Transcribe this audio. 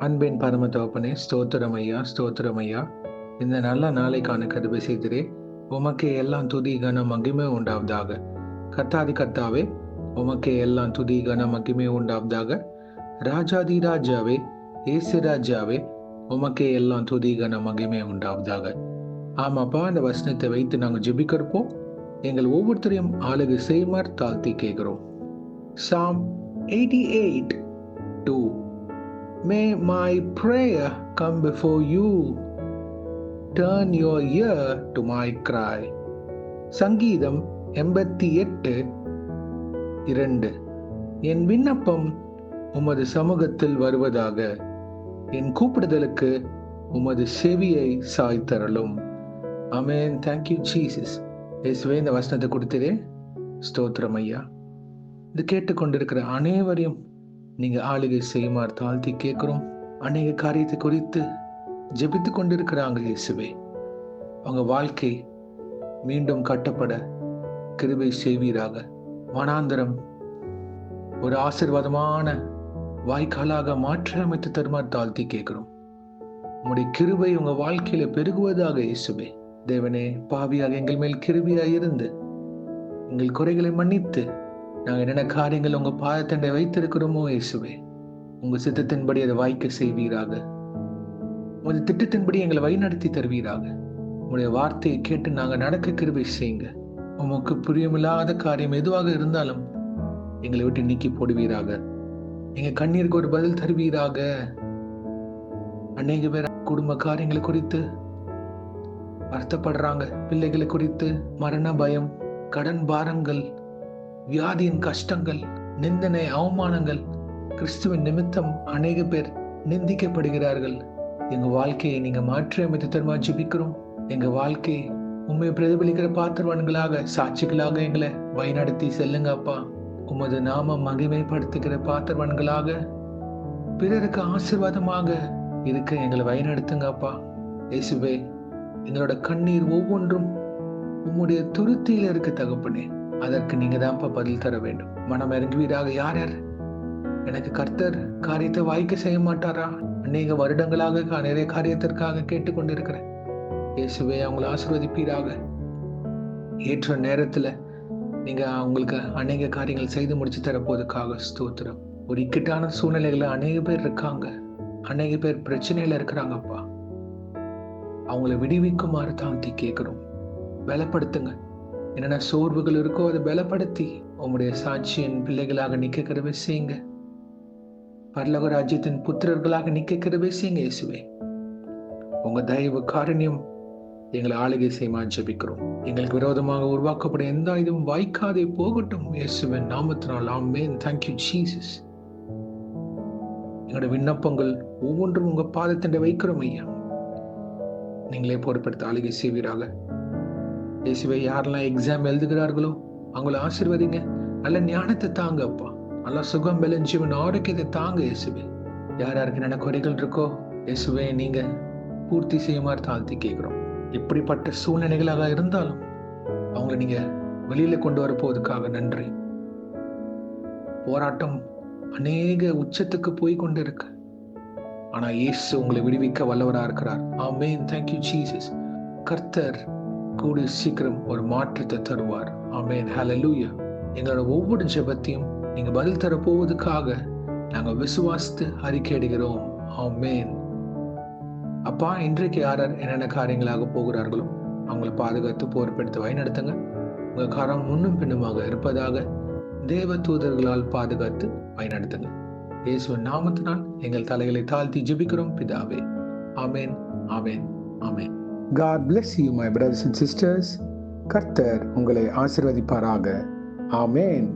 அன்பின் பரம தகப்பனே, ஸ்தோத்திரம் ஐயா, ஸ்தோத்திரம் ஐயா. இந்த நல்ல நாளைக்கான கிருபை செய்திரே. உமக்கே எல்லாம் துதி கன மகிமை உண்டாவதாக. கர்த்தாதி கர்த்தாவே, உமக்கே எல்லாம் துதி கன மகிமை உண்டாவதாக. ராஜாதி ராஜாவே, ஏசு ராஜாவே, உமக்கே எல்லாம் துதி கன மகிமை உண்டாவதாக. ஆமாப்பா, இந்த வசனத்தை வைத்து நாங்கள் ஜெபிக்கிறப்போம். எங்கள் ஒவ்வொருத்தரையும் ஆளுகை செய்மார் தாழ்த்தி கேட்கிறோம். Psalm 88:2. May my prayer come before you. Turn your ear to my cry. சங்கீதம் 88:2. என் விண்ணப்பம் உமது சமூகத்தில் வருவதாக. என் கூப்பிடுதலுக்கு உமது செவியை சாய்த்தரலும். ஆமென். Thank you Jesus. இயேசுவே, இந்த வசனத்தை கொடுத்ததே ஸ்தோத்திரம் ஐயா. இது கேட்டுக்கொண்டிருக்கிற அனைவரையும் நீங்க ஆளுகை செய்யுமாறு தாழ்த்தி கேட்கிறோம். அநேக காரியத்தை குறித்து ஜெபித்து கொண்டிருக்கிறாங்க இயேசுவே. அவங்க வாழ்க்கை மீண்டும் கட்டப்பட கிருபை செய்வீராக. வனாந்தரம் ஒரு ஆசீர்வாதமான வாய்க்காலாக மாற்றி அமைத்து தருமாறு தாழ்த்தி கேட்கிறோம். உங்களுடைய கிருபை உங்க வாழ்க்கையில பெருகுவதாக இயேசுவே. தேவனே, பாவியாக எங்கள் மேல் கிருபையாய் இருந்து எங்கள் குறைகளை மன்னித்து நாங்கள் என்னென்ன காரியங்கள் உங்க பாதத்தண்டை வைத்திருக்கிறோமோ இயேசுவே, உங்க சித்தத்தின்படி அதை வாய்க்க செய்வீராக. உங்களுடைய திட்டத்தின்படி எங்களை வழிநடத்தி தருவீராக. உங்களுடைய வார்த்தையை கேட்டு நாங்கள் நடக்க கிருபை செய்யுங்க. உமக்கு புரியமில்லாத காரியம் எதுவாக இருந்தாலும் எங்களை விட்டு நீக்கி போடுவீராக. எங்க கண்ணீருக்கு ஒரு பதில் தருவீராக. அநேக பேர் குடும்ப காரியங்களை குறித்து வருத்தப்படுறாங்க. பிள்ளைகளை குறித்து மரண பயம், கடன் பாரங்கள், வியாதியின் கஷ்டங்கள், நிந்தனை, அவமானங்கள். கிறிஸ்துவின் நிமித்தம் அநேக பேர் நிந்திக்கப்படுகிறார்கள். எங்க வாழ்க்கையை நீங்க மாற்றி அமைத்து தருமா ஜெபிக்கிறோம். எங்க வாழ்க்கையை உண்மை பிரதிபலிக்கிற பாத்திரவான்களாக, சாட்சிகளாக எங்களை வழிநடத்தி செல்லுங்க அப்பா. உமது நாம மகிமைப்படுத்துகிற பாத்திரவான்களாக, பிறருக்கு ஆசீர்வாதமாக இருக்க எங்களை வழிநடத்துங்க அப்பா. இயேசுவே, எங்களோட கண்ணீர் ஒவ்வொன்றும் உம்முடைய துருத்தியில இருக்க தகப்பனே. அதற்கு நீங்க தான்ப்பா பதில் தர வேண்டும். மனம் இறங்குவீராக. யார் யார் எனக்கு கர்த்தர் காரியத்தை வாய்க்க செய்ய மாட்டாரா? அநேக வருடங்களாக நிறைய காரியத்திற்காக கேட்டுக்கொண்டிருக்கிறேன். இயேசுவே, அவங்களை ஆசீர்வதிப்பீராக. ஏற்ற நேரத்துல நீங்க அவங்களுக்கு அநேக காரியங்கள் செய்து முடிச்சு தரப்போதுக்காக ஸ்தோத்திரம். ஒரு இக்கட்டான சூழ்நிலைகள்ல அநேக பேர் இருக்காங்க. அநேக பேர் பிரச்சனையில இருக்கிறாங்கப்பா. அவங்கள விடுவிக்குமாறு தாழ்த்தி கேட்கிறோம். பலப்படுத்துங்க. என்னென்ன சோர்வுகள் இருக்கோ அதை பலப்படுத்தி உங்களுடைய சாட்சியின் பிள்ளைகளாக நிக்க கிருபை செய்யுங்க. பரலோக ராஜ்யத்தின் புத்திரர்களாக நிக்க கிருபை செய்யுங்க இயேசுவே. உங்க தயவு காரணியம் எங்களை ஆளுகை செய்யுமா ஜெபிக்கிறோம். எங்களுக்கு விரோதமாக உருவாக்கப்படும் எந்த இதுவும் வாய்க்காதே போகட்டும் இயேசுவின் நாமத்தினால். ஆமென். Thank you Jesus. எங்களோட விண்ணப்பங்கள் ஒவ்வொன்றும் உங்க பாதத்தண்டை வைக்கிறோம் ஐயா. நீங்களே பொறுப்படுத்த ஆளுகை செய்வீராக. இயேசுவை, யாரெல்லாம் எக்ஸாம் எழுதுகிறார்களோ அவங்கள ஆசீர்வதிங்க. நல்ல ஞானத்தை தாங்க அப்பா. நல்ல சுகம், பலன், ஜீவன், ஆரோக்கியத்தை தாங்க இயேசுவே. யார் யாருக்கு என்ன குறைகள் இருக்கோ இயேசுவே, நீங்க பூர்த்தி செய்யுமாறு தாழ்த்தி கேட்கிறோம். இப்படிப்பட்ட சூழ்நிலைகளாக இருந்தாலும் அவங்கள நீங்க வெளியில கொண்டு வர போவதுக்காக நன்றி. போராட்டம் அநேக உச்சத்துக்கு போய் கொண்டு இருக்கு. ஆனா இயேசு உங்களை விடுவிக்க வல்லவரா இருக்கிறார். ஆமென். Thank you Jesus. கர்த்தர் கூடிய சீக்கிரம் ஒரு மாற்றத்தை தருவார். ஆமென். ஹல்லேலூயா. எங்களோட ஒவ்வொரு ஜெபத்தையும் நீங்க பதில் தர போவதுக்காக நாங்க விசுவாசித்து அறிக்கையிடுகிறோம். ஆமென். அப்பா, இன்றைக்கு யார் என்னென்ன காரியங்களாக போகிறார்களோ அவங்களை பாதுகாத்து பொறுப்பெடுத்து வழிநடத்துங்க. உங்க காரம் முன்னும் பின்னுமாக இருப்பதாக தேவ தூதர்களால் பாதுகாத்து வழிநடத்துங்க. இயேசுவின் நாமத்தினால் எங்கள் தலைகளை தாழ்த்தி ஜெபிக்கிறோம் பிதாவே. ஆமென். ஆமென். ஆமென். God bless you, my brothers and sisters. கர்த்தர் உங்களை ஆசீர்வதிப்பாராக. ஆமென்.